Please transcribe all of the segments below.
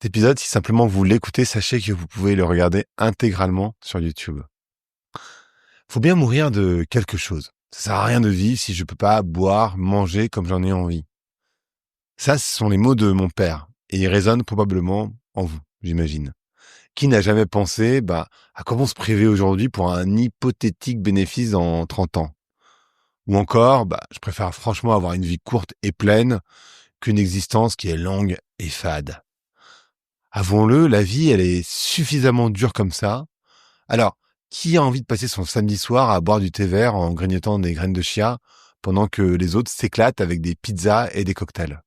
Cet épisode, si simplement vous l'écoutez, sachez que vous pouvez le regarder intégralement sur YouTube. Faut bien mourir de quelque chose. Ça sert à rien de vivre si je peux pas boire, manger comme j'en ai envie. Ça, ce sont les mots de mon père. Et ils résonnent probablement en vous, j'imagine. Qui n'a jamais pensé, à comment se priver aujourd'hui pour un hypothétique bénéfice dans 30 ans? Ou encore, je préfère franchement avoir une vie courte et pleine qu'une existence qui est longue et fade. Avouons-le, la vie, elle est suffisamment dure comme ça. Alors, qui a envie de passer son samedi soir à boire du thé vert en grignotant des graines de chia pendant que les autres s'éclatent avec des pizzas et des cocktails?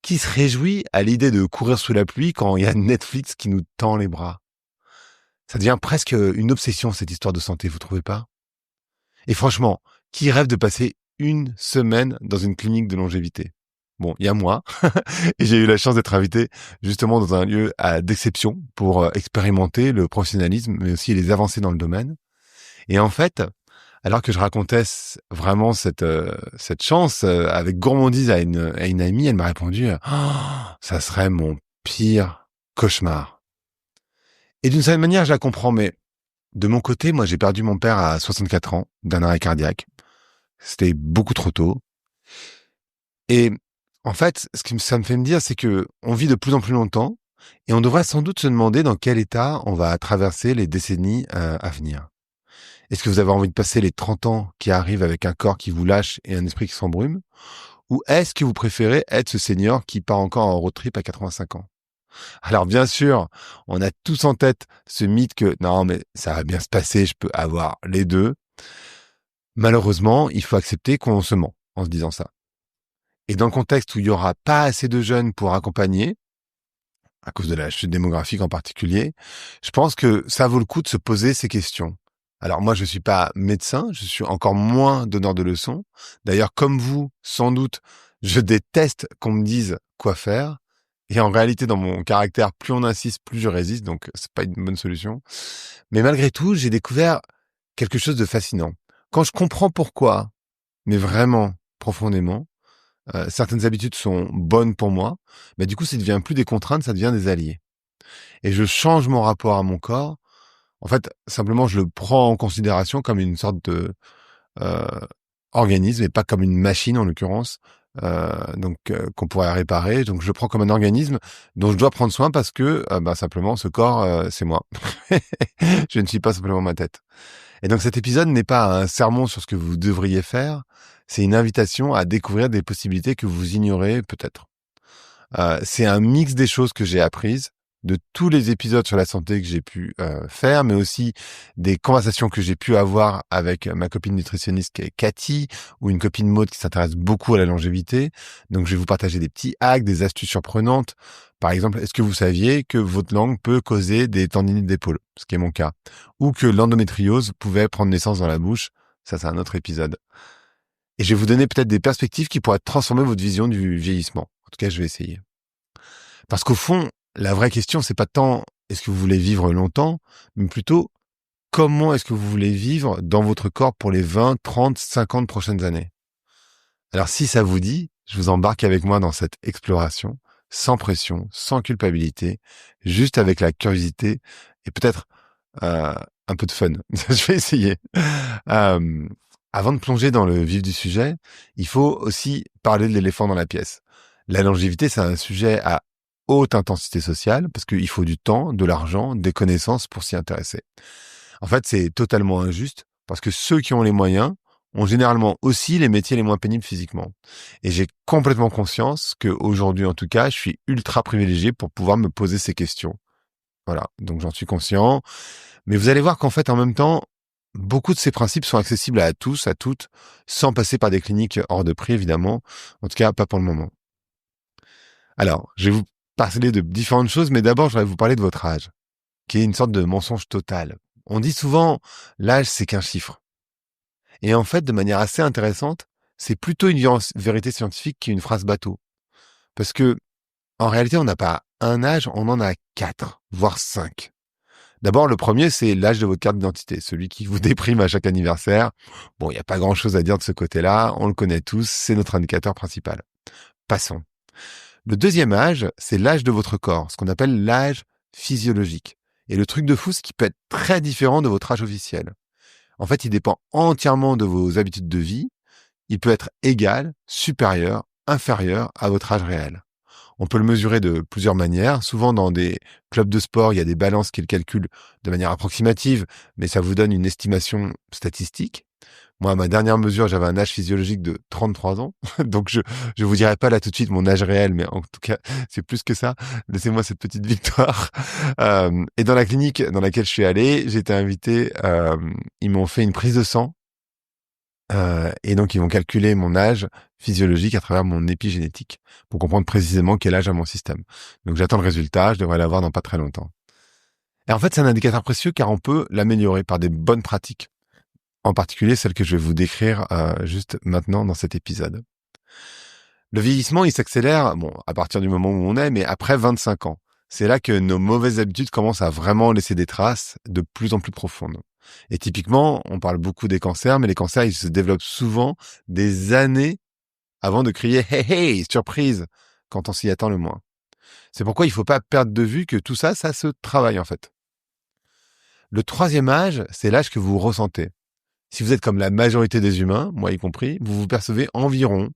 Qui se réjouit à l'idée de courir sous la pluie quand il y a Netflix qui nous tend les bras? Ça devient presque une obsession, cette histoire de santé, vous trouvez pas? Et franchement, qui rêve de passer une semaine dans une clinique de longévité? Bon, il y a moi, et j'ai eu la chance d'être invité justement dans un lieu d'exception pour expérimenter le professionnalisme, mais aussi les avancées dans le domaine. Et en fait, alors que je racontais vraiment cette chance avec gourmandise à une amie, elle m'a répondu ça serait mon pire cauchemar. Et d'une certaine manière, je la comprends, mais de mon côté, moi, j'ai perdu mon père à 64 ans d'un arrêt cardiaque. C'était beaucoup trop tôt. Et en fait, ça me fait me dire, c'est que on vit de plus en plus longtemps et on devrait sans doute se demander dans quel état on va traverser les décennies à venir. Est-ce que vous avez envie de passer les 30 ans qui arrivent avec un corps qui vous lâche et un esprit qui s'embrume? Ou est-ce que vous préférez être ce senior qui part encore en road trip à 85 ans? Alors bien sûr, on a tous en tête ce mythe que non mais ça va bien se passer, je peux avoir les deux. Malheureusement, il faut accepter qu'on se ment en se disant ça. Et dans le contexte où il y aura pas assez de jeunes pour accompagner, à cause de la chute démographique en particulier, je pense que ça vaut le coup de se poser ces questions. Alors moi, je suis pas médecin, je suis encore moins donneur de leçons. D'ailleurs, comme vous, sans doute, je déteste qu'on me dise quoi faire. Et en réalité, dans mon caractère, plus on insiste, plus je résiste, donc c'est pas une bonne solution. Mais malgré tout, j'ai découvert quelque chose de fascinant. Quand je comprends pourquoi, mais vraiment profondément, certaines habitudes sont bonnes pour moi, du coup, ça devient plus des contraintes, ça devient des alliés. Et je change mon rapport à mon corps. En fait, simplement, je le prends en considération comme une sorte de euh, organisme et pas comme une machine en l'occurrence, qu'on pourrait réparer. Donc, je le prends comme un organisme dont je dois prendre soin parce que simplement, ce corps, c'est moi. Je ne suis pas simplement ma tête. Et donc, cet épisode n'est pas un sermon sur ce que vous devriez faire. C'est une invitation à découvrir des possibilités que vous ignorez peut-être. C'est un mix des choses que j'ai apprises, de tous les épisodes sur la santé que j'ai pu faire, mais aussi des conversations que j'ai pu avoir avec ma copine nutritionniste qui est Cathy, ou une copine Maud qui s'intéresse beaucoup à la longévité. Donc je vais vous partager des petits hacks, des astuces surprenantes. Par exemple, est-ce que vous saviez que votre langue peut causer des tendinites d'épaule, ce qui est mon cas, ou que l'endométriose pouvait prendre naissance dans la bouche? Ça, c'est un autre épisode. Et je vais vous donner peut-être des perspectives qui pourraient transformer votre vision du vieillissement. En tout cas, je vais essayer. Parce qu'au fond, la vraie question, c'est pas tant est-ce que vous voulez vivre longtemps, mais plutôt comment est-ce que vous voulez vivre dans votre corps pour les 20, 30, 50 prochaines années. Alors si ça vous dit, je vous embarque avec moi dans cette exploration, sans pression, sans culpabilité, juste avec la curiosité et peut-être un peu de fun. Je vais essayer. Euh, Avant de plonger dans le vif du sujet, il faut aussi parler de l'éléphant dans la pièce. La longévité, c'est un sujet à haute intensité sociale parce qu'il faut du temps, de l'argent, des connaissances pour s'y intéresser. En fait, c'est totalement injuste parce que ceux qui ont les moyens ont généralement aussi les métiers les moins pénibles physiquement. Et j'ai complètement conscience qu'aujourd'hui, en tout cas, je suis ultra privilégié pour pouvoir me poser ces questions. Voilà, donc j'en suis conscient. Mais vous allez voir qu'en fait, en même temps, beaucoup de ces principes sont accessibles à tous, à toutes, sans passer par des cliniques hors de prix, évidemment. En tout cas, pas pour le moment. Alors, je vais vous parler de différentes choses, mais d'abord, je voudrais vous parler de votre âge, qui est une sorte de mensonge total. On dit souvent, l'âge, c'est qu'un chiffre. Et en fait, de manière assez intéressante, c'est plutôt une vérité scientifique qu'une phrase bateau. Parce que, en réalité, on n'a pas un âge, on en a 4, voire 5. D'abord, le premier, c'est l'âge de votre carte d'identité, celui qui vous déprime à chaque anniversaire. Bon, il n'y a pas grand-chose à dire de ce côté-là, on le connaît tous, c'est notre indicateur principal. Passons. Le deuxième âge, c'est l'âge de votre corps, ce qu'on appelle l'âge physiologique. Et le truc de fou, c'est qu'il peut être très différent de votre âge officiel. En fait, il dépend entièrement de vos habitudes de vie. Il peut être égal, supérieur, inférieur à votre âge réel. On peut le mesurer de plusieurs manières. Souvent, dans des clubs de sport, il y a des balances qui le calculent de manière approximative, mais ça vous donne une estimation statistique. Moi, à ma dernière mesure, j'avais un âge physiologique de 33 ans. Donc, je vous dirai pas là tout de suite mon âge réel, mais en tout cas, c'est plus que ça. Laissez-moi cette petite victoire. Et dans la clinique dans laquelle je suis allé, j'ai été invité, ils m'ont fait une prise de sang. Et donc, ils vont calculer mon âge physiologique à travers mon épigénétique pour comprendre précisément quel âge a mon système. Donc, j'attends le résultat. Je devrais l'avoir dans pas très longtemps. Et en fait, c'est un indicateur précieux car on peut l'améliorer par des bonnes pratiques. En particulier celle que je vais vous décrire juste maintenant dans cet épisode. Le vieillissement, il s'accélère, bon, à partir du moment où on est, mais après 25 ans. C'est là que nos mauvaises habitudes commencent à vraiment laisser des traces de plus en plus profondes. Et typiquement, on parle beaucoup des cancers, mais les cancers, ils se développent souvent des années avant de crier « Hey, hey, surprise !» quand on s'y attend le moins. C'est pourquoi il ne faut pas perdre de vue que tout ça, ça se travaille en fait. Le troisième âge, c'est l'âge que vous ressentez. Si vous êtes comme la majorité des humains, moi y compris, vous vous percevez environ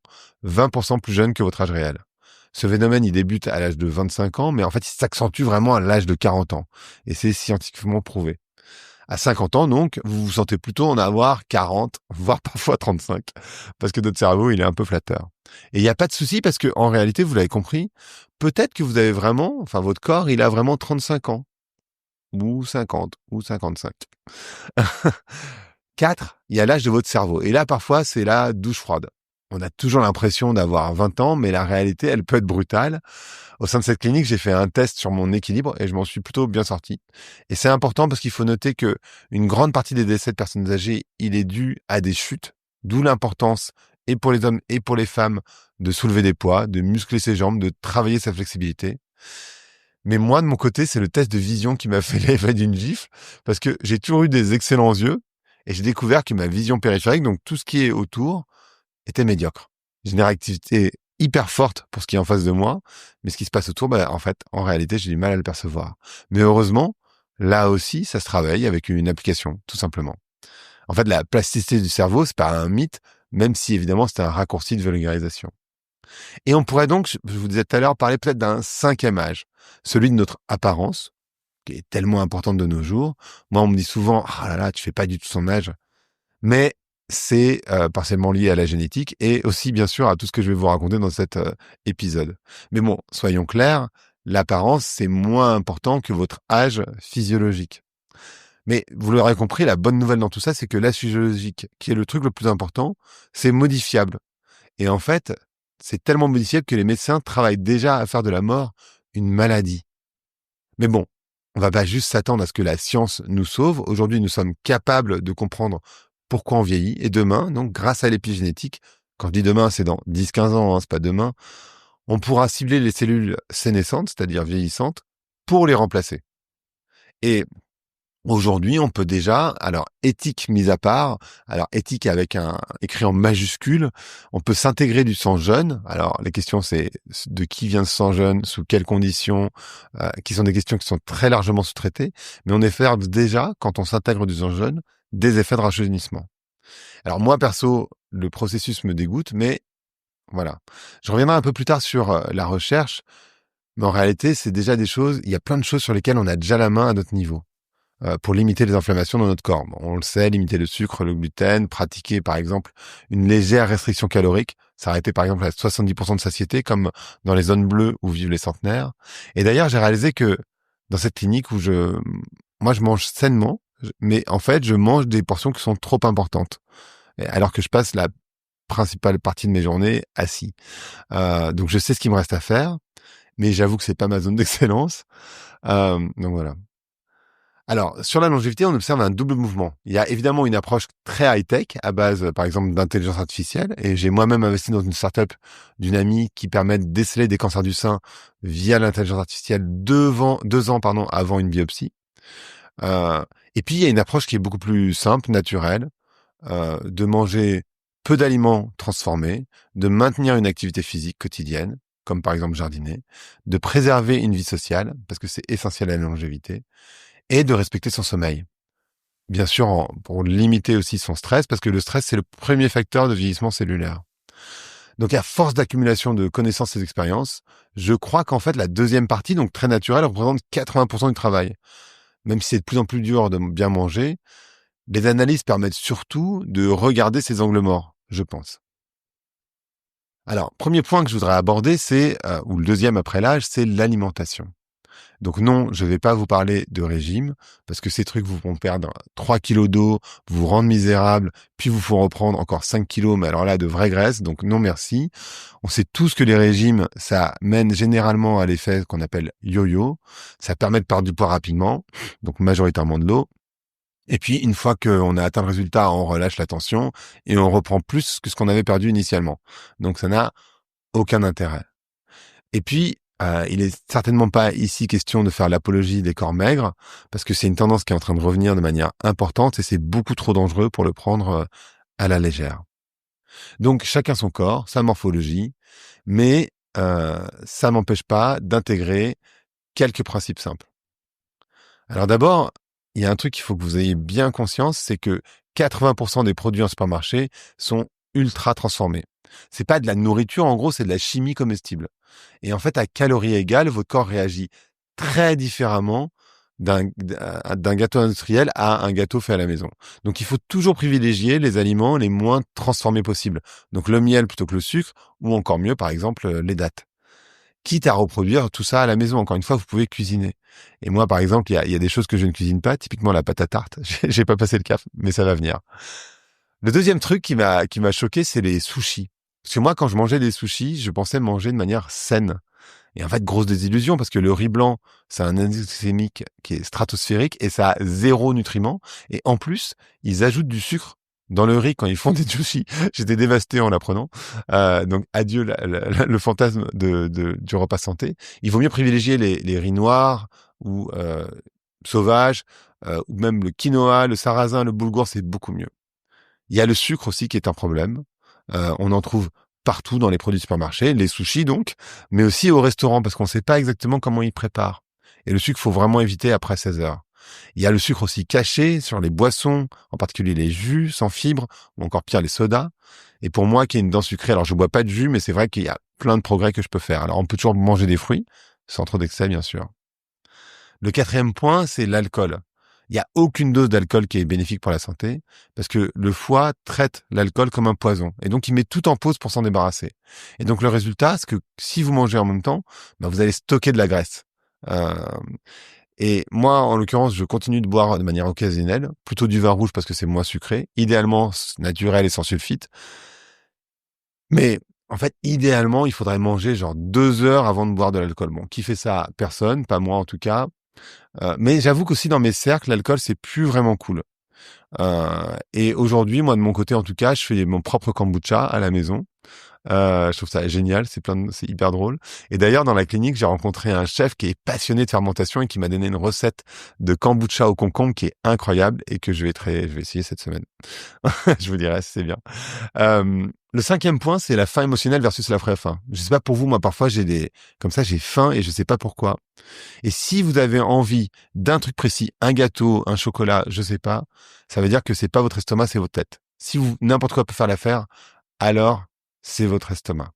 20% plus jeune que votre âge réel. Ce phénomène, il débute à l'âge de 25 ans, mais en fait, il s'accentue vraiment à l'âge de 40 ans. Et c'est scientifiquement prouvé. À 50 ans, donc, vous vous sentez plutôt en avoir 40, voire parfois 35, parce que notre cerveau, il est un peu flatteur. Et il n'y a pas de souci parce que, en réalité, vous l'avez compris, peut-être que vous avez vraiment, enfin, votre corps, il a vraiment 35 ans. Ou 50, ou 55. 4, il y a l'âge de votre cerveau. Et là, parfois, c'est la douche froide. On a toujours l'impression d'avoir 20 ans, mais la réalité, elle peut être brutale. Au sein de cette clinique, j'ai fait un test sur mon équilibre et je m'en suis plutôt bien sorti. Et c'est important parce qu'il faut noter que une grande partie des décès de personnes âgées, il est dû à des chutes, d'où l'importance, et pour les hommes et pour les femmes, de soulever des poids, de muscler ses jambes, de travailler sa flexibilité. Mais moi, de mon côté, c'est le test de vision qui m'a fait l'effet d'une gifle parce que j'ai toujours eu des excellents yeux et j'ai découvert que ma vision périphérique, donc tout ce qui est autour, était médiocre. J'ai une réactivité hyper forte pour ce qui est en face de moi, mais ce qui se passe autour, en fait, en réalité, j'ai du mal à le percevoir. Mais heureusement, là aussi, ça se travaille avec une application, tout simplement. En fait, la plasticité du cerveau, c'est pas un mythe, même si évidemment c'est un raccourci de vulgarisation. Et on pourrait donc, je vous disais tout à l'heure, parler peut-être d'un cinquième âge, celui de notre apparence, qui est tellement importante de nos jours. Moi, on me dit souvent, ah là là, tu fais pas du tout son âge. Mais c'est partiellement lié à la génétique et aussi, bien sûr, à tout ce que je vais vous raconter dans cet épisode. Mais bon, soyons clairs, l'apparence, c'est moins important que votre âge physiologique. Mais vous l'aurez compris, la bonne nouvelle dans tout ça, c'est que l'âge physiologique, qui est le truc le plus important, c'est modifiable. Et en fait, c'est tellement modifiable que les médecins travaillent déjà à faire de la mort une maladie. Mais bon, on va pas juste s'attendre à ce que la science nous sauve. Aujourd'hui, nous sommes capables de comprendre pourquoi on vieillit. Et demain, donc, grâce à l'épigénétique, quand je dis demain, c'est dans 10-15 ans, c'est pas demain, on pourra cibler les cellules sénescentes, c'est-à-dire vieillissantes, pour les remplacer. Et aujourd'hui, on peut déjà, alors éthique mise à part, alors éthique avec un écrit en majuscule, on peut s'intégrer du sang jeune. Alors les questions c'est de qui vient ce sang jeune, sous quelles conditions, qui sont des questions qui sont très largement sous-traitées, mais on effectue déjà, quand on s'intègre du sang jeune, des effets de rajeunissement. Alors moi perso, le processus me dégoûte, mais voilà. Je reviendrai un peu plus tard sur la recherche, mais en réalité c'est déjà des choses, il y a plein de choses sur lesquelles on a déjà la main à notre niveau pour limiter les inflammations dans notre corps. Bon, on le sait, limiter le sucre, le gluten, pratiquer par exemple une légère restriction calorique, s'arrêter par exemple à 70% de satiété comme dans les zones bleues où vivent les centenaires. Et d'ailleurs, j'ai réalisé que dans cette clinique où moi je mange sainement, mais en fait je mange des portions qui sont trop importantes, alors que je passe la principale partie de mes journées assis. Donc je sais ce qu'il me reste à faire, mais j'avoue que c'est pas ma zone d'excellence. Donc voilà. Alors, sur la longévité, on observe un double mouvement. Il y a évidemment une approche très high-tech à base, par exemple, d'intelligence artificielle. Et j'ai moi-même investi dans une startup d'une amie qui permet de déceler des cancers du sein via l'intelligence artificielle 2 ans, avant une biopsie. Et puis, il y a une approche qui est beaucoup plus simple, naturelle, de manger peu d'aliments transformés, de maintenir une activité physique quotidienne comme par exemple jardiner, de préserver une vie sociale, parce que c'est essentiel à la longévité, et de respecter son sommeil. Bien sûr, pour limiter aussi son stress, parce que le stress, c'est le premier facteur de vieillissement cellulaire. Donc, à force d'accumulation de connaissances et d'expériences, je crois qu'en fait, la deuxième partie, donc très naturelle, représente 80% du travail. Même si c'est de plus en plus dur de bien manger, les analyses permettent surtout de regarder ces angles morts, je pense. Alors, premier point que je voudrais aborder, ou le deuxième après l'âge, c'est l'alimentation. Donc non, je ne vais pas vous parler de régime, parce que ces trucs vous font perdre 3 kilos d'eau, vous rendre misérable, puis vous font reprendre encore 5 kilos, mais alors là, de vraie graisse, donc non merci. On sait tous que les régimes, ça mène généralement à l'effet qu'on appelle yo-yo. Ça permet de perdre du poids rapidement, donc majoritairement de l'eau. Et puis, une fois qu'on a atteint le résultat, on relâche la tension et on reprend plus que ce qu'on avait perdu initialement. Donc ça n'a aucun intérêt. Et puis, il est certainement pas ici question de faire l'apologie des corps maigres, parce que c'est une tendance qui est en train de revenir de manière importante et c'est beaucoup trop dangereux pour le prendre à la légère. Donc, chacun son corps, sa morphologie, mais ça m'empêche pas d'intégrer quelques principes simples. Alors d'abord, il y a un truc qu'il faut que vous ayez bien conscience, c'est que 80% des produits en supermarché sont ultra transformés. C'est pas de la nourriture, en gros, c'est de la chimie comestible. Et en fait, à calories égales, votre corps réagit très différemment d'un gâteau industriel à un gâteau fait à la maison. Donc, il faut toujours privilégier les aliments les moins transformés possibles. Donc, le miel plutôt que le sucre, ou encore mieux, par exemple, les dattes. Quitte à reproduire tout ça à la maison. Encore une fois, vous pouvez cuisiner. Et moi, par exemple, il y a des choses que je ne cuisine pas, typiquement la pâte à tarte. J'ai pas passé le cap, mais ça va venir. Le deuxième truc qui m'a choqué, c'est les sushis. Parce que moi, quand je mangeais des sushis, je pensais manger de manière saine. Et en fait, grosse désillusion, parce que le riz blanc, c'est un indice glycémique qui est stratosphérique et ça a zéro nutriment. Et en plus, ils ajoutent du sucre dans le riz quand ils font des sushis. J'étais dévasté en l'apprenant. Donc, adieu le fantasme du repas santé. Il vaut mieux privilégier les riz noirs ou sauvages, ou même le quinoa, le sarrasin, le boulgour, c'est beaucoup mieux. Il y a le sucre aussi qui est un problème. On en trouve partout dans les produits supermarchés, les sushis donc, mais aussi au restaurant parce qu'on ne sait pas exactement comment ils préparent. Et le sucre, faut vraiment éviter après 16 heures. Il y a le sucre aussi caché sur les boissons, en particulier les jus sans fibres, ou encore pire les sodas. Et pour moi qui ai une dent sucrée, alors je bois pas de jus, mais c'est vrai qu'il y a plein de progrès que je peux faire. Alors on peut toujours manger des fruits, sans trop d'excès bien sûr. Le quatrième point, c'est l'alcool. Il n'y a aucune dose d'alcool qui est bénéfique pour la santé, parce que le foie traite l'alcool comme un poison. Et donc, il met tout en pause pour s'en débarrasser. Et donc, le résultat, c'est que si vous mangez en même temps, ben, vous allez stocker de la graisse. Euh, et moi, en l'occurrence, je continue de boire de manière occasionnelle, plutôt du vin rouge parce que c'est moins sucré, idéalement naturel et sans sulfite. Mais en fait, idéalement, il faudrait manger genre 2 heures avant de boire de l'alcool. Bon, qui fait ça? Personne, pas moi en tout cas. Mais j'avoue qu'aussi dans mes cercles, l'alcool, c'est plus vraiment cool. Et aujourd'hui, moi, de mon côté, en tout cas, je fais mon propre kombucha à la maison. Je trouve ça génial, c'est hyper drôle. Et d'ailleurs, dans la clinique, j'ai rencontré un chef qui est passionné de fermentation et qui m'a donné une recette de kombucha au concombre qui est incroyable et que je vais essayer cette semaine. Je vous dirai si c'est bien. Le cinquième point, c'est la faim émotionnelle versus la vraie faim. Je sais pas pour vous, moi, parfois, comme ça, j'ai faim et je sais pas pourquoi. Et si vous avez envie d'un truc précis, un gâteau, un chocolat, je sais pas, ça veut dire que c'est pas votre estomac, c'est votre tête. Si n'importe quoi peut faire l'affaire, alors c'est votre estomac.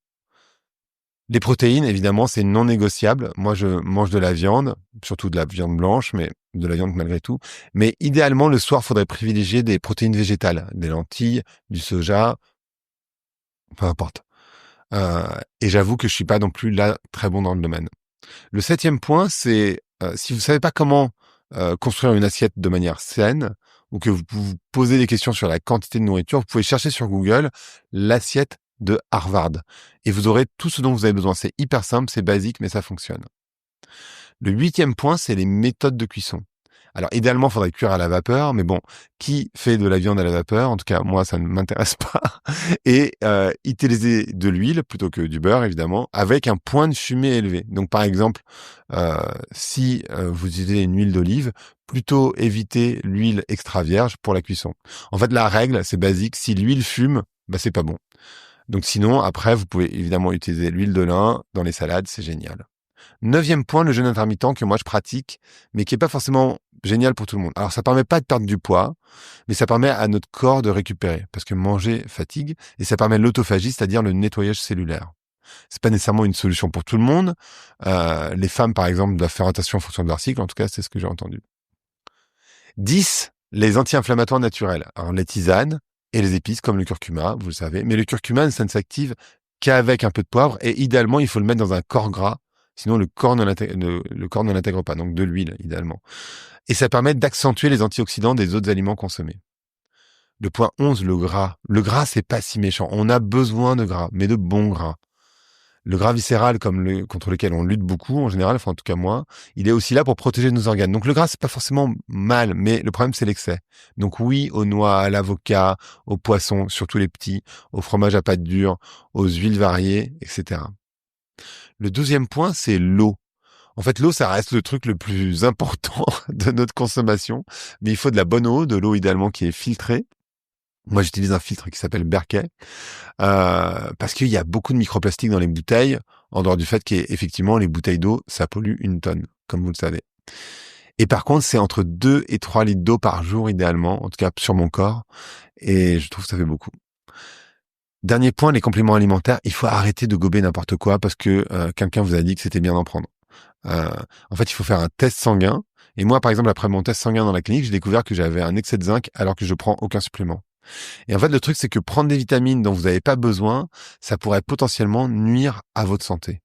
Les protéines, évidemment, c'est non négociable. Moi, je mange de la viande, surtout de la viande blanche, mais de la viande malgré tout. Mais idéalement, le soir, faudrait privilégier des protéines végétales, des lentilles, du soja, peu importe. Et j'avoue que je suis pas non plus là très bon dans le domaine. Le septième point, c'est si vous savez pas comment construire une assiette de manière saine ou que vous vous posez des questions sur la quantité de nourriture, vous pouvez chercher sur Google l'assiette de Harvard et vous aurez tout ce dont vous avez besoin. C'est hyper simple, c'est basique, mais ça fonctionne. Le huitième point, c'est les méthodes de cuisson. Alors, idéalement, il faudrait cuire à la vapeur, mais bon, qui fait de la viande à la vapeur? En tout cas, moi, ça ne m'intéresse pas. Et utiliser de l'huile plutôt que du beurre, évidemment, avec un point de fumée élevé. Donc, par exemple, si vous utilisez une huile d'olive, plutôt éviter l'huile extra vierge pour la cuisson. En fait, la règle, c'est basique. Si l'huile fume, bah, c'est pas bon. Donc sinon, après, vous pouvez évidemment utiliser l'huile de lin dans les salades, c'est génial. 9e point, le jeûne intermittent que moi je pratique, mais qui est pas forcément génial pour tout le monde. Alors ça permet pas de perdre du poids, mais ça permet à notre corps de récupérer, parce que manger fatigue, et ça permet l'autophagie, c'est-à-dire le nettoyage cellulaire. C'est pas nécessairement une solution pour tout le monde. Les femmes, par exemple, doivent faire attention en fonction de leur cycle. En tout cas, c'est ce que j'ai entendu. 10, les anti-inflammatoires naturels. Alors, les tisanes et les épices, comme le curcuma, vous le savez. Mais le curcuma, ça ne s'active qu'avec un peu de poivre. Et idéalement, il faut le mettre dans un corps gras. Sinon, le corps ne l'intègre pas. Donc, de l'huile, idéalement. Et ça permet d'accentuer les antioxydants des autres aliments consommés. Le point 11, le gras. Le gras, c'est pas si méchant. On a besoin de gras, mais de bons gras. Le gras viscéral, contre lequel on lutte beaucoup, en général, enfin en tout cas moi, il est aussi là pour protéger nos organes. Donc le gras, c'est pas forcément mal, mais le problème, c'est l'excès. Donc oui, aux noix, à l'avocat, aux poissons, surtout les petits, au fromage à pâte dure, aux huiles variées, etc. Le 12e point, c'est l'eau. En fait, l'eau, ça reste le truc le plus important de notre consommation, mais il faut de la bonne eau, de l'eau idéalement qui est filtrée. Moi, j'utilise un filtre qui s'appelle Berkey, parce qu'il y a beaucoup de microplastiques dans les bouteilles, en dehors du fait qu'effectivement, les bouteilles d'eau, ça pollue une tonne, comme vous le savez. Et par contre, c'est entre 2 et 3 litres d'eau par jour, idéalement, en tout cas sur mon corps, et je trouve que ça fait beaucoup. Dernier point, les compléments alimentaires, il faut arrêter de gober n'importe quoi, parce que quelqu'un vous a dit que c'était bien d'en prendre. En fait, il faut faire un test sanguin, et moi, par exemple, après mon test sanguin dans la clinique, j'ai découvert que j'avais un excès de zinc, alors que je prends aucun supplément. Et en fait, le truc, c'est que prendre des vitamines dont vous n'avez pas besoin, ça pourrait potentiellement nuire à votre santé.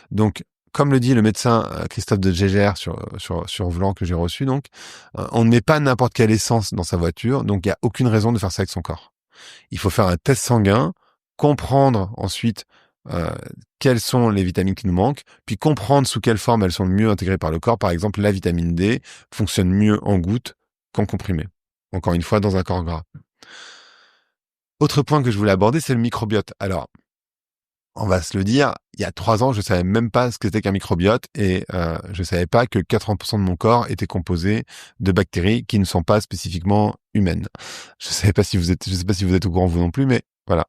Donc, comme le dit le médecin Christophe de Gégère sur Volant que j'ai reçu, donc, on ne met pas n'importe quelle essence dans sa voiture, donc il n'y a aucune raison de faire ça avec son corps. Il faut faire un test sanguin, comprendre ensuite quelles sont les vitamines qui nous manquent, puis comprendre sous quelle forme elles sont le mieux intégrées par le corps. Par exemple, la vitamine D fonctionne mieux en gouttes qu'en comprimé. Encore une fois, dans un corps gras. Autre point que je voulais aborder, c'est le microbiote. Alors, on va se le dire, il y a 3 ans, je savais même pas ce que c'était qu'un microbiote et je savais pas que 80% de mon corps était composé de bactéries qui ne sont pas spécifiquement humaines. Je sais pas si vous êtes au courant vous non plus, mais voilà.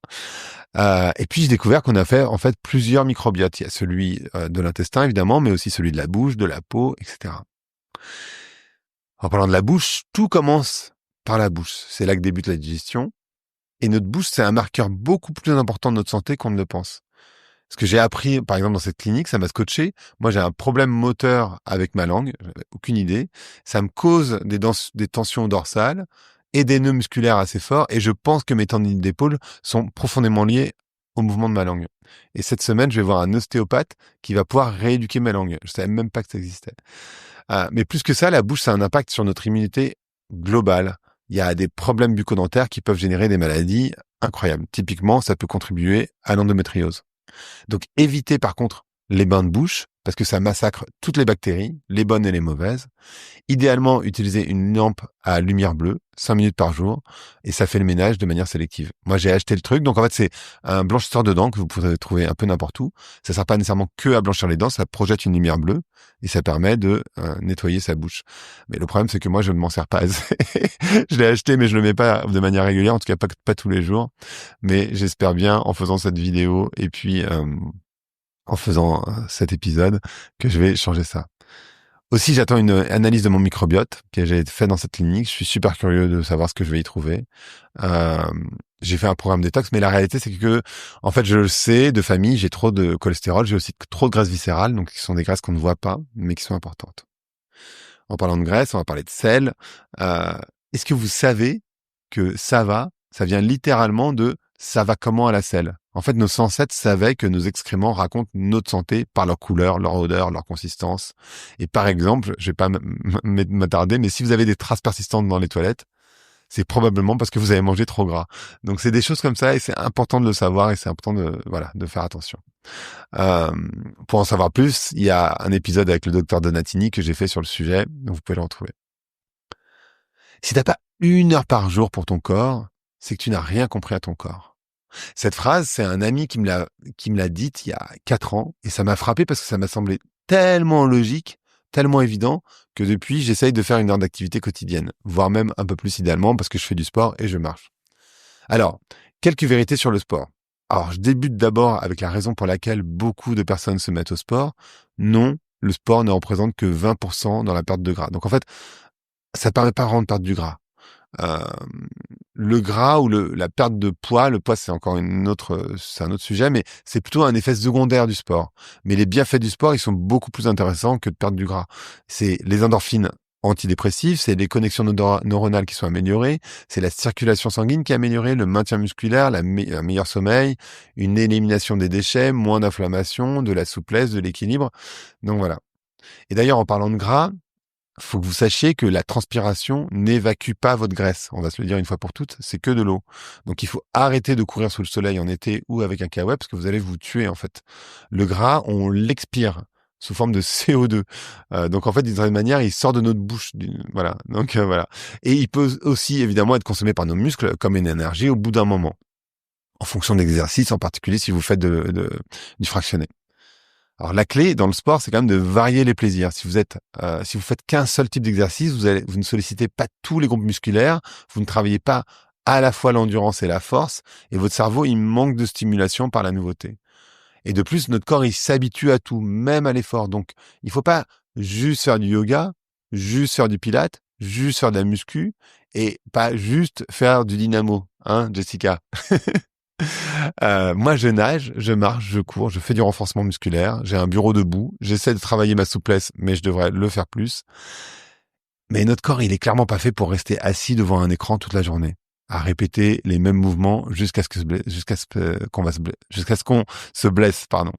Et puis j'ai découvert qu'on a fait en fait plusieurs microbiotes. Il y a celui de l'intestin évidemment, mais aussi celui de la bouche, de la peau, etc. En parlant de la bouche, tout commence par la bouche. C'est là que débute la digestion. Et notre bouche, c'est un marqueur beaucoup plus important de notre santé qu'on ne le pense. Ce que j'ai appris, par exemple, dans cette clinique, ça m'a scotché. Moi, j'ai un problème moteur avec ma langue. J'avais aucune idée. Ça me cause des tensions dorsales et des nœuds musculaires assez forts. Et je pense que mes tendinites d'épaule sont profondément liées au mouvement de ma langue. Et cette semaine, je vais voir un ostéopathe qui va pouvoir rééduquer ma langue. Je savais même pas que ça existait. Mais plus que ça, la bouche, ça a un impact sur notre immunité globale. Il y a des problèmes bucco-dentaires qui peuvent générer des maladies incroyables. Typiquement, ça peut contribuer à l'endométriose. Donc, évitez par contre les bains de bouche, parce que ça massacre toutes les bactéries, les bonnes et les mauvaises. Idéalement, utilisez une lampe à lumière bleue, 5 minutes par jour, et ça fait le ménage de manière sélective. Moi, j'ai acheté le truc, donc en fait, c'est un blanchisseur de dents que vous pouvez trouver un peu n'importe où. Ça sert pas nécessairement que à blanchir les dents, ça projette une lumière bleue, et ça permet de nettoyer sa bouche. Mais le problème, c'est que moi, je ne m'en sers pas assez. Je l'ai acheté, mais je le mets pas de manière régulière, en tout cas pas tous les jours. Mais j'espère bien, en faisant cette vidéo, et puis en faisant cet épisode, que je vais changer ça. Aussi, j'attends une analyse de mon microbiote que j'ai fait dans cette clinique. Je suis super curieux de savoir ce que je vais y trouver. J'ai fait un programme détox, mais la réalité, c'est que, en fait, je le sais, de famille, j'ai trop de cholestérol, j'ai aussi trop de graisses viscérales, donc qui sont des graisses qu'on ne voit pas, mais qui sont importantes. En parlant de graisse, on va parler de sel. Est-ce que vous savez que ça vient littéralement de ça va comment à la selle? En fait, nos ancêtres savaient que nos excréments racontent notre santé par leur couleur, leur odeur, leur consistance. Et par exemple, je vais pas m'attarder, mais si vous avez des traces persistantes dans les toilettes, c'est probablement parce que vous avez mangé trop gras. Donc c'est des choses comme ça et c'est important de le savoir et c'est important de faire attention. Pour en savoir plus, il y a un épisode avec le docteur Donatini que j'ai fait sur le sujet, donc vous pouvez le retrouver. Si t'as pas 1 heure par jour pour ton corps, c'est que tu n'as rien compris à ton corps. Cette phrase, c'est un ami qui me l'a dite il y a 4 ans et ça m'a frappé parce que ça m'a semblé tellement logique, tellement évident que depuis, j'essaye de faire 1 heure d'activité quotidienne, voire même un peu plus idéalement parce que je fais du sport et je marche. Alors, quelques vérités sur le sport. Alors, je débute d'abord avec la raison pour laquelle beaucoup de personnes se mettent au sport. Non, le sport ne représente que 20% dans la perte de gras. Donc, en fait, ça ne permet pas vraiment de perdre du gras. Euh, le gras ou la perte de poids, le poids c'est encore c'est un autre sujet, mais c'est plutôt un effet secondaire du sport. Mais les bienfaits du sport, ils sont beaucoup plus intéressants que de perdre du gras. C'est les endorphines antidépressives, c'est les connexions neuronales qui sont améliorées, c'est la circulation sanguine qui est améliorée, le maintien musculaire, un meilleur sommeil, une élimination des déchets, moins d'inflammation, de la souplesse, de l'équilibre. Donc voilà. Et d'ailleurs, en parlant de gras, faut que vous sachiez que la transpiration n'évacue pas votre graisse. On va se le dire une fois pour toutes, c'est que de l'eau. Donc il faut arrêter de courir sous le soleil en été ou avec un kawaii parce que vous allez vous tuer en fait. Le gras, on l'expire sous forme de CO2. Donc en fait, d'une certaine manière, il sort de notre bouche. Voilà. Donc voilà. Et il peut aussi évidemment être consommé par nos muscles comme une énergie au bout d'un moment, en fonction de l'exercice, en particulier si vous faites du fractionné. Alors la clé dans le sport, c'est quand même de varier les plaisirs. Si vous faites qu'un seul type d'exercice, vous ne sollicitez pas tous les groupes musculaires, vous ne travaillez pas à la fois l'endurance et la force, et votre cerveau, il manque de stimulation par la nouveauté. Et de plus, notre corps, il s'habitue à tout, même à l'effort. Donc, il faut pas juste faire du yoga, juste faire du pilates, juste faire de la muscu, et pas juste faire du dynamo, hein, Jessica? Moi, je nage, je marche, je cours, je fais du renforcement musculaire, j'ai un bureau debout, j'essaie de travailler ma souplesse, mais je devrais le faire plus. Mais notre corps, il est clairement pas fait pour rester assis devant un écran toute la journée, à répéter les mêmes mouvements jusqu'à ce qu'on se blesse, pardon.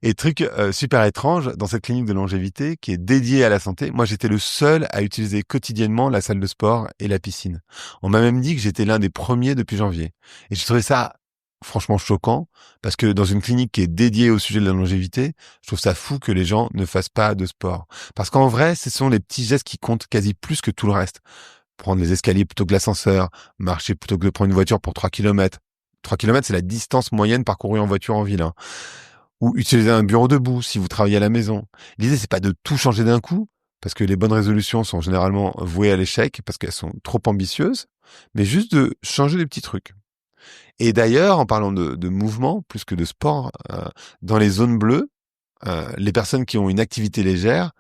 Et truc super étrange, dans cette clinique de longévité qui est dédiée à la santé, moi j'étais le seul à utiliser quotidiennement la salle de sport et la piscine. On m'a même dit que j'étais l'un des premiers depuis janvier. Et je trouvais ça franchement choquant, parce que dans une clinique qui est dédiée au sujet de la longévité, je trouve ça fou que les gens ne fassent pas de sport. Parce qu'en vrai, ce sont les petits gestes qui comptent quasi plus que tout le reste. Prendre les escaliers plutôt que l'ascenseur, marcher plutôt que de prendre une voiture pour 3 kilomètres. 3 kilomètres, c'est la distance moyenne parcourue en voiture en ville, hein. Ou utiliser un bureau debout si vous travaillez à la maison. L'idée, c'est pas de tout changer d'un coup, parce que les bonnes résolutions sont généralement vouées à l'échec, parce qu'elles sont trop ambitieuses, mais juste de changer des petits trucs. Et d'ailleurs, en parlant de mouvement, plus que de sport, dans les zones bleues, les personnes qui ont une activité légère,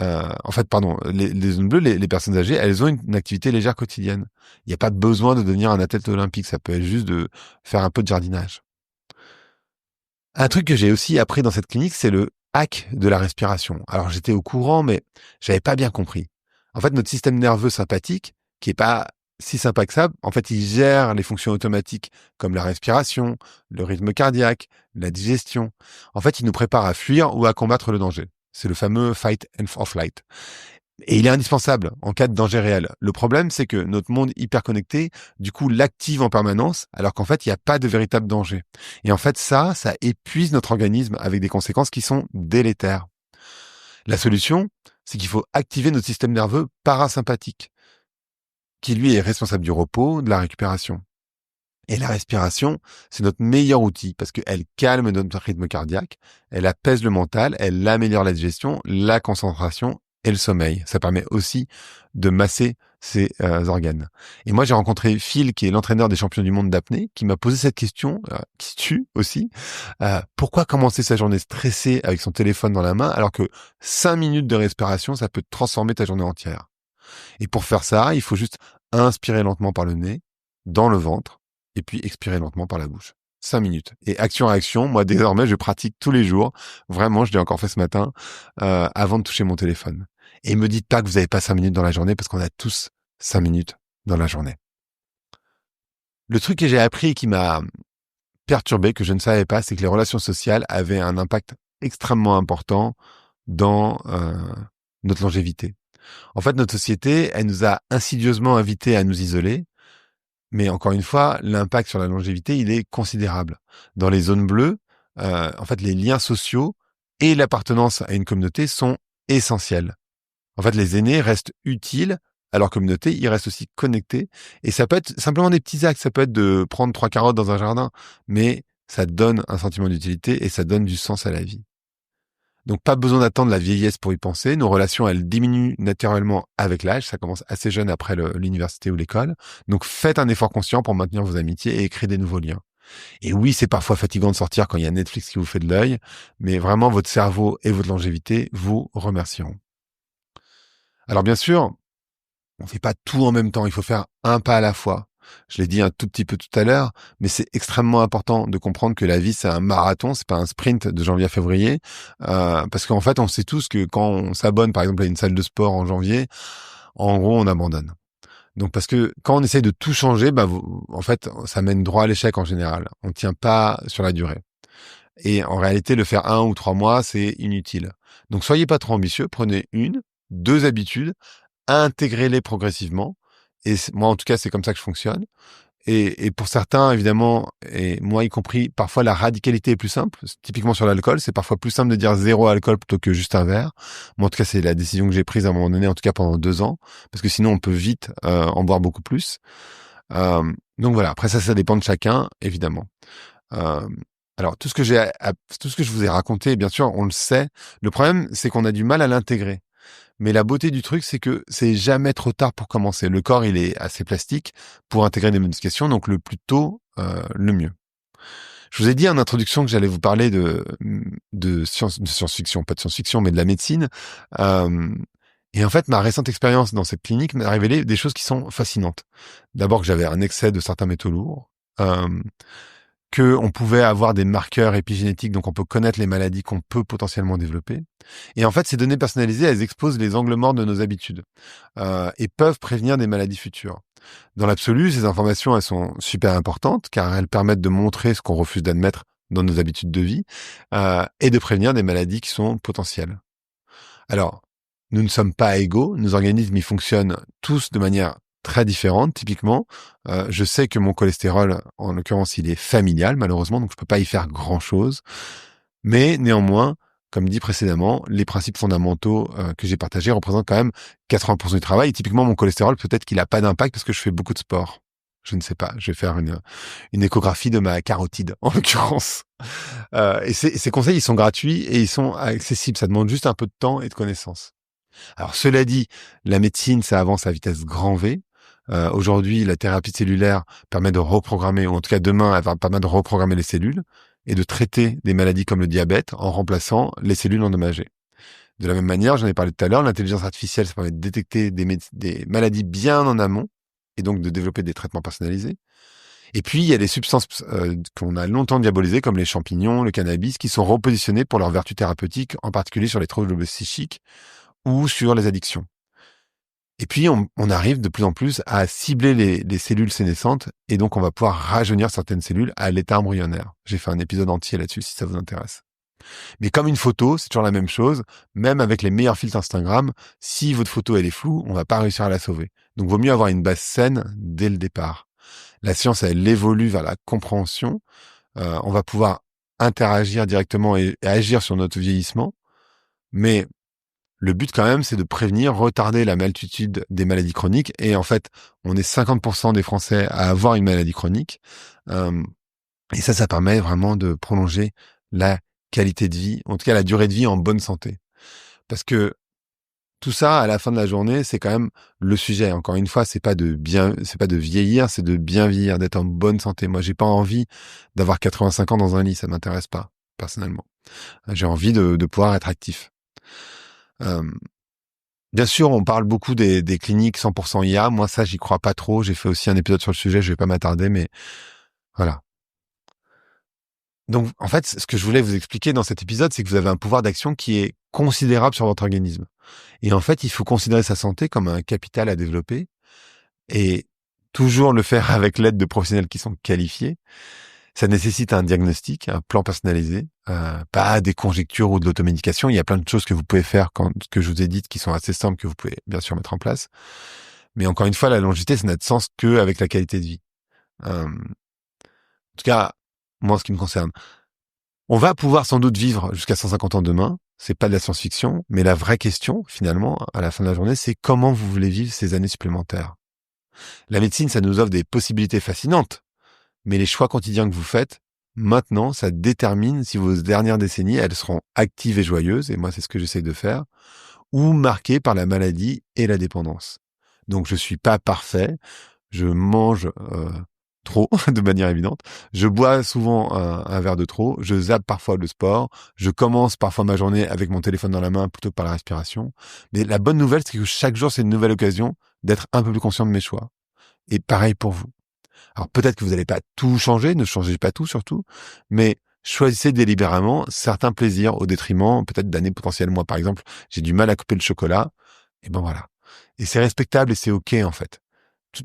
les zones bleues, les personnes âgées, elles ont une activité légère quotidienne. Il n'y a pas besoin de devenir un athlète olympique, ça peut être juste de faire un peu de jardinage. Un truc que j'ai aussi appris dans cette clinique, c'est le hack de la respiration. Alors j'étais au courant, mais j'avais pas bien compris. En fait, notre système nerveux sympathique, qui est pas si sympa que ça, en fait, il gère les fonctions automatiques comme la respiration, le rythme cardiaque, la digestion. En fait, il nous prépare à fuir ou à combattre le danger. C'est le fameux fight or flight. Et il est indispensable en cas de danger réel. Le problème, c'est que notre monde hyper connecté, du coup, l'active en permanence, alors qu'en fait, il n'y a pas de véritable danger. Et en fait, ça épuise notre organisme avec des conséquences qui sont délétères. La solution, c'est qu'il faut activer notre système nerveux parasympathique, qui lui est responsable du repos, de la récupération. Et la respiration, c'est notre meilleur outil parce qu'elle calme notre rythme cardiaque, elle apaise le mental, elle améliore la digestion, la concentration et le sommeil. Ça permet aussi de masser ces organes. Et moi, j'ai rencontré Phil, qui est l'entraîneur des champions du monde d'apnée, qui m'a posé cette question, qui se tue aussi. Pourquoi commencer sa journée stressée avec son téléphone dans la main alors que 5 minutes de respiration, ça peut transformer ta journée entière? Et pour faire ça, il faut juste inspirer lentement par le nez, dans le ventre, et puis expirer lentement par la bouche. 5 minutes. Et action-réaction, moi désormais, je pratique tous les jours. Vraiment, je l'ai encore fait ce matin, avant de toucher mon téléphone. Et me dites pas que vous n'avez pas 5 minutes dans la journée, parce qu'on a tous 5 minutes dans la journée. Le truc que j'ai appris et qui m'a perturbé, que je ne savais pas, c'est que les relations sociales avaient un impact extrêmement important dans notre longévité. En fait, notre société, elle nous a insidieusement invités à nous isoler. Mais encore une fois, l'impact sur la longévité, il est considérable. Dans les zones bleues, en fait, les liens sociaux et l'appartenance à une communauté sont essentiels. En fait, les aînés restent utiles à leur communauté, ils restent aussi connectés. Et ça peut être simplement des petits actes, ça peut être de prendre 3 carottes dans un jardin, mais ça donne un sentiment d'utilité et ça donne du sens à la vie. Donc pas besoin d'attendre la vieillesse pour y penser. Nos relations, elles diminuent naturellement avec l'âge. Ça commence assez jeune après l'université ou l'école. Donc faites un effort conscient pour maintenir vos amitiés et créer des nouveaux liens. Et oui, c'est parfois fatigant de sortir quand il y a Netflix qui vous fait de l'œil, mais vraiment votre cerveau et votre longévité vous remercieront. Alors bien sûr, on fait pas tout en même temps, il faut faire un pas à la fois. Je l'ai dit un tout petit peu tout à l'heure, mais c'est extrêmement important de comprendre que la vie c'est un marathon, c'est pas un sprint de janvier à février, parce qu'en fait on sait tous que quand on s'abonne par exemple à une salle de sport en janvier, en gros on abandonne. Donc parce que quand on essaye de tout changer, en fait ça mène droit à l'échec en général. On tient pas sur la durée. Et en réalité le faire 1 ou 3 mois c'est inutile. Donc soyez pas trop ambitieux, prenez 1, 2 habitudes, intégrer-les progressivement. Et moi, en tout cas, c'est comme ça que je fonctionne. Et pour certains, évidemment, et moi y compris, parfois la radicalité est plus simple. Typiquement sur l'alcool, c'est parfois plus simple de dire 0 alcool plutôt que juste un verre. Moi, en tout cas, c'est la décision que j'ai prise à un moment donné, en tout cas pendant 2 ans, parce que sinon on peut vite en boire beaucoup plus. Donc voilà. Après ça dépend de chacun, évidemment. Euh, alors tout ce que je vous ai raconté, bien sûr, on le sait. Le problème, c'est qu'on a du mal à l'intégrer. Mais la beauté du truc, c'est que c'est jamais trop tard pour commencer. Le corps, il est assez plastique pour intégrer des modifications, donc le plus tôt, le mieux. Je vous ai dit en introduction que j'allais vous parler de science-fiction, pas de science-fiction, mais de la médecine. Euh, et en fait, ma récente expérience dans cette clinique m'a révélé des choses qui sont fascinantes. D'abord que j'avais un excès de certains métaux lourds. Euh, que on pouvait avoir des marqueurs épigénétiques, donc on peut connaître les maladies qu'on peut potentiellement développer. Et en fait, ces données personnalisées, elles exposent les angles morts de nos habitudes et peuvent prévenir des maladies futures. Dans l'absolu, ces informations, elles sont super importantes car elles permettent de montrer ce qu'on refuse d'admettre dans nos habitudes de vie et de prévenir des maladies qui sont potentielles. Alors, nous ne sommes pas égaux, nos organismes y fonctionnent tous de manière très différente. Typiquement, je sais que mon cholestérol, en l'occurrence, il est familial, malheureusement, donc je peux pas y faire grand-chose. Mais néanmoins, comme dit précédemment, les principes fondamentaux que j'ai partagés représentent quand même 80% du travail. Et typiquement, mon cholestérol, peut-être qu'il a pas d'impact parce que je fais beaucoup de sport. Je ne sais pas. Je vais faire une échographie de ma carotide, en l'occurrence. Et ces conseils, ils sont gratuits et ils sont accessibles. Ça demande juste un peu de temps et de connaissances. Alors cela dit, la médecine, ça avance à vitesse grand V. Aujourd'hui, la thérapie cellulaire permet de reprogrammer, ou en tout cas demain, elle va permettre de reprogrammer les cellules et de traiter des maladies comme le diabète en remplaçant les cellules endommagées. De la même manière, j'en ai parlé tout à l'heure, l'intelligence artificielle, ça permet de détecter des maladies bien en amont et donc de développer des traitements personnalisés. Et puis, il y a des substances qu'on a longtemps diabolisées, comme les champignons, le cannabis, qui sont repositionnées pour leurs vertus thérapeutiques, en particulier sur les troubles psychiques ou sur les addictions. Et puis, on arrive de plus en plus à cibler les cellules sénescentes, et donc on va pouvoir rajeunir certaines cellules à l'état embryonnaire. J'ai fait un épisode entier là-dessus, si ça vous intéresse. Mais comme une photo, c'est toujours la même chose. Même avec les meilleurs filtres Instagram, si votre photo elle est floue, on va pas réussir à la sauver. Donc, vaut mieux avoir une base saine dès le départ. La science, elle évolue vers la compréhension. On va pouvoir interagir directement et agir sur notre vieillissement. Mais le but quand même, c'est de prévenir, retarder la multitude des maladies chroniques. Et en fait, on est 50% des Français à avoir une maladie chronique. Et ça permet vraiment de prolonger la qualité de vie, en tout cas la durée de vie en bonne santé. Parce que tout ça, à la fin de la journée, c'est quand même le sujet. Encore une fois, c'est pas de vieillir, c'est de bien vieillir, d'être en bonne santé. Moi, j'ai pas envie d'avoir 85 ans dans un lit, ça m'intéresse pas, personnellement. J'ai envie de pouvoir être actif. Euh, Bien sûr, on parle beaucoup des cliniques 100% IA. Moi, ça, j'y crois pas trop. J'ai fait aussi un épisode sur le sujet, je vais pas m'attarder, mais voilà. Donc, en fait, ce que je voulais vous expliquer dans cet épisode, c'est que vous avez un pouvoir d'action qui est considérable sur votre organisme. Et en fait, il faut considérer sa santé comme un capital à développer et toujours le faire avec l'aide de professionnels qui sont qualifiés. Ça nécessite un diagnostic, un plan personnalisé, pas des conjectures ou de l'automédication. Il y a plein de choses que vous pouvez faire que je vous ai dites qui sont assez simples que vous pouvez bien sûr mettre en place. Mais encore une fois, la longévité, ça n'a de sens qu'avec la qualité de vie. En tout cas, moi, en ce qui me concerne. On va pouvoir sans doute vivre jusqu'à 150 ans demain. C'est pas de la science-fiction, mais la vraie question, finalement, à la fin de la journée, c'est comment vous voulez vivre ces années supplémentaires. La médecine, ça nous offre des possibilités fascinantes, mais les choix quotidiens que vous faites, maintenant, ça détermine si vos dernières décennies, elles seront actives et joyeuses, et moi, c'est ce que j'essaie de faire, ou marquées par la maladie et la dépendance. Donc, je suis pas parfait, je mange trop, de manière évidente. Je bois souvent un verre de trop. Je zappe parfois le sport. Je commence parfois ma journée avec mon téléphone dans la main plutôt que par la respiration. Mais la bonne nouvelle, c'est que chaque jour, c'est une nouvelle occasion d'être un peu plus conscient de mes choix. Et pareil pour vous. Alors peut-être que vous n'allez pas tout changer, ne changez pas tout surtout, mais choisissez délibérément certains plaisirs au détriment peut-être d'années potentielles. Moi, par exemple, j'ai du mal à couper le chocolat. Et ben voilà. Et c'est respectable et c'est OK en fait.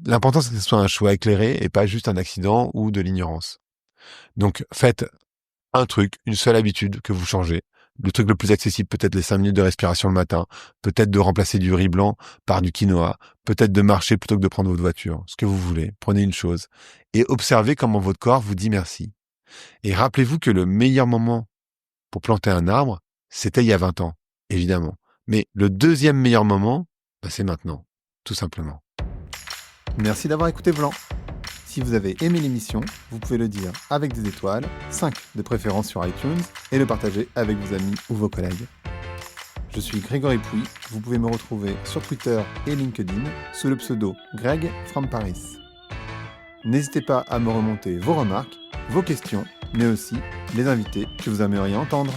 L'important, c'est que ce soit un choix éclairé et pas juste un accident ou de l'ignorance. Donc, faites un truc, une seule habitude que vous changez. Le truc le plus accessible, peut-être les 5 minutes de respiration le matin, peut-être de remplacer du riz blanc par du quinoa, peut-être de marcher plutôt que de prendre votre voiture, ce que vous voulez. Prenez une chose et observez comment votre corps vous dit merci. Et rappelez-vous que le meilleur moment pour planter un arbre, c'était il y a 20 ans, évidemment. Mais le deuxième meilleur moment, c'est maintenant, tout simplement. Merci d'avoir écouté Vlan. Si vous avez aimé l'émission, vous pouvez le dire avec des étoiles, 5 de préférence sur iTunes, et le partager avec vos amis ou vos collègues. Je suis Grégory Pouy, vous pouvez me retrouver sur Twitter et LinkedIn sous le pseudo Greg from Paris. N'hésitez pas à me remonter vos remarques, vos questions, mais aussi les invités que vous aimeriez entendre.